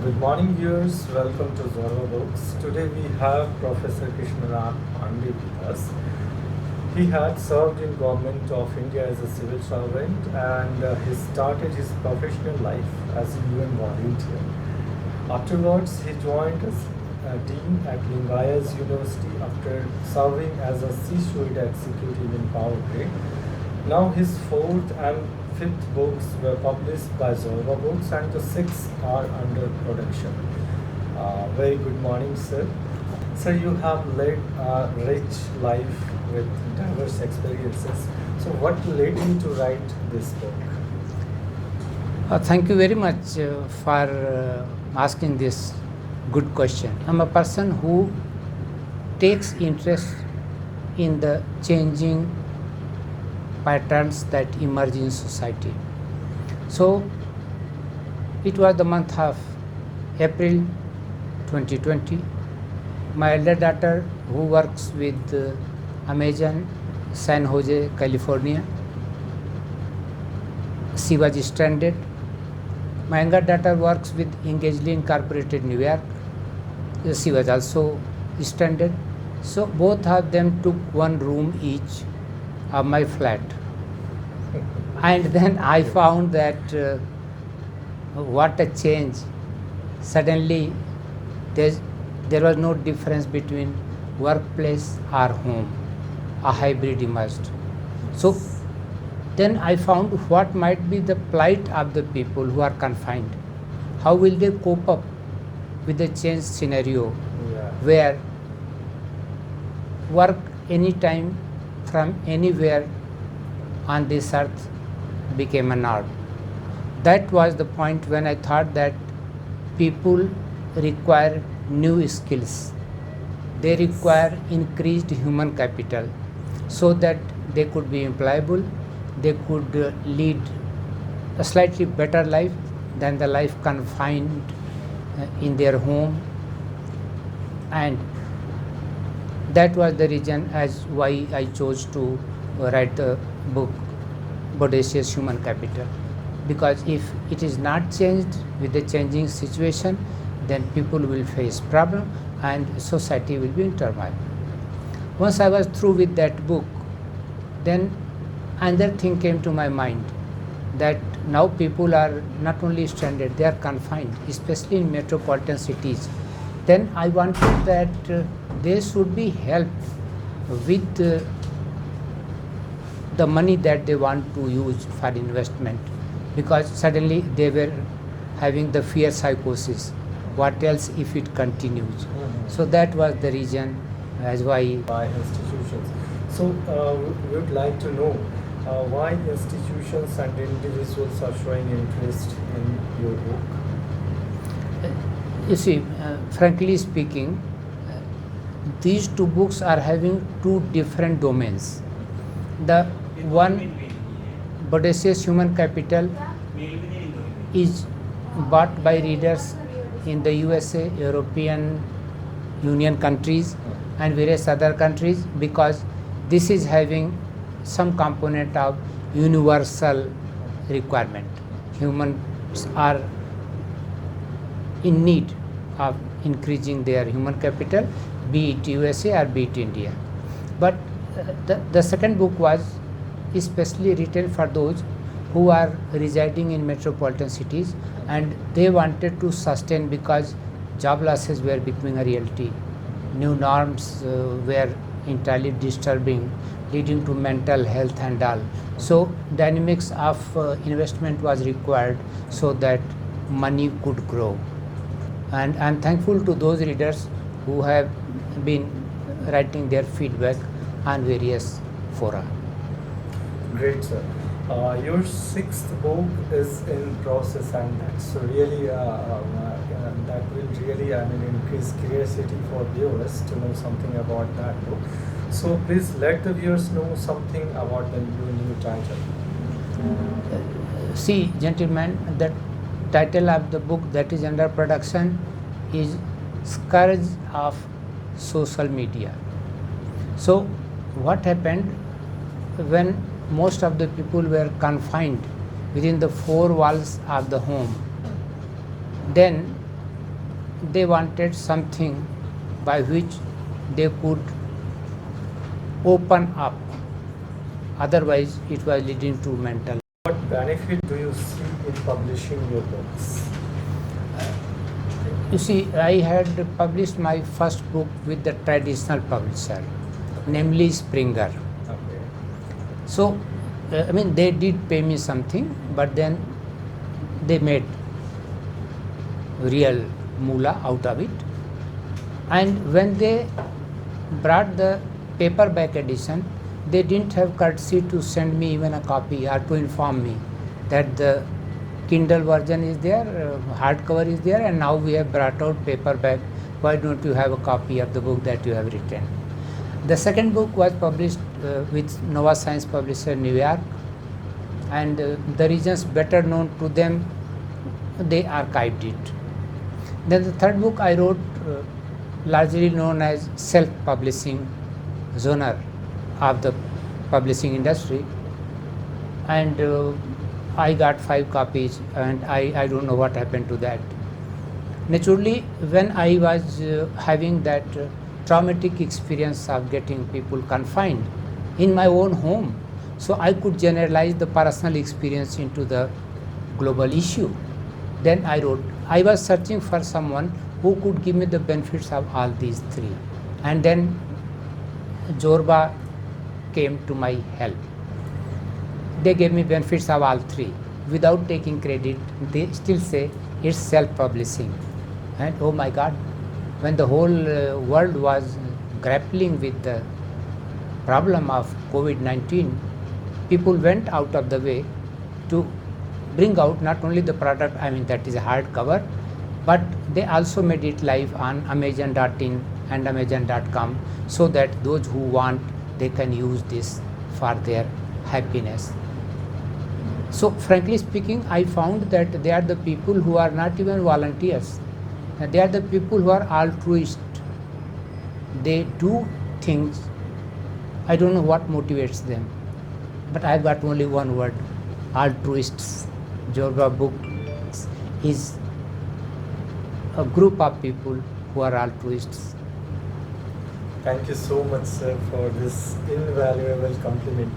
Good morning, viewers. Welcome to Zorba Books. Today we have Professor Krishnaram Pandey with us. He had served in government of India as a civil servant and he started his professional life as a UN volunteer. Afterwards, he joined as a dean at Lingaya's University after serving as a C-suite executive in Power Grid. Now his fourth and fifth books were published by Zorba Books and the sixth are under production. Very good morning, sir. Sir, you have led a rich life with diverse experiences. So what led you to write this book? Thank you very much for asking this good question. I'm a person who takes interest in the changing patterns that emerge in society. So it was the month of April 2020. My elder daughter, who works with Amazon, San Jose, California, she was stranded. My younger daughter works with Engagely Incorporated New York. She was also stranded. So both of them took one room each of my flat. And then I found that what a change. Suddenly there was no difference between workplace or home. A hybrid emerged. So then I found what might be the plight of the people who are confined. How will they cope up with the changed scenario where work anytime from anywhere on this earth became a norm? That was the point when I thought that people require new skills. They require increased human capital so that they could be employable, they could lead a slightly better life than the life confined in their home. And that was the reason as why I chose to write the book Bodacious Human Capital. Because if it is not changed with the changing situation, then people will face problem and society will be in turmoil. Once I was through with that book, then another thing came to my mind, that now people are not only stranded, they are confined, especially in metropolitan cities. Then I wanted that they should be helped with the money that they want to use for investment, because suddenly they were having the fear psychosis. What else if it continues? So that was the reason as why. By institutions. So we would like to know why institutions and individuals are showing interest in your book. You see, frankly speaking, these two books are having two different domains. The one, Bodacious Human Capital, is bought by readers in the USA, European Union countries and various other countries, because this is having some component of universal requirement. Humans are in need of increasing their human capital, be it USA or be it India. But the second book was especially written for those who are residing in metropolitan cities and they wanted to sustain, because job losses were becoming a reality. New norms were entirely disturbing, leading to mental health and all. So dynamics of investment was required so that money could grow. And I'm thankful to those readers who have been writing their feedback on various fora. Great, sir. Your sixth book is in process, and that's really that will really, increase curiosity for viewers to know something about that book. So please let the viewers know something about the new title. See, gentlemen, the title of the book that is under production is Scourge of Social Media. So what happened when most of the people were confined within the four walls of the home? Then they wanted something by which they could open up. Otherwise, it was leading to mental. What benefit do you see in publishing your books? You see, I had published my first book with the traditional publisher, namely Springer. Okay. So, I mean, they did pay me something, but then they made real moolah out of it. And when they brought the paperback edition, they didn't have courtesy to send me even a copy or to inform me that the Kindle version is there, hardcover is there, and now we have brought out paperback. Why don't you have a copy of the book that you have written? The second book was published with Nova Science Publisher, New York, and the reasons better known to them, they archived it. Then the third book I wrote, largely known as self-publishing genre of the publishing industry, and I got 5 copies, and I don't know what happened to that. Naturally, when I was having that traumatic experience of getting people confined in my own home, so I could generalize the personal experience into the global issue. Then I wrote, I was searching for someone who could give me the benefits of all these 3. And then Zorba came to my help. They gave me benefits of all 3. Without taking credit, they still say it's self-publishing. And oh my God, when the whole world was grappling with the problem of COVID-19, people went out of the way to bring out not only the product, I mean that is a hardcover, but they also made it live on Amazon.in and Amazon.com, so that those who want, they can use this for their happiness. So frankly speaking, I found that they are the people who are not even volunteers. They are the people who are altruist. They do things. I don't know what motivates them, but I've got only one word: altruists. Zorba book is a group of people who are altruists. Thank you so much, sir, for this invaluable compliment.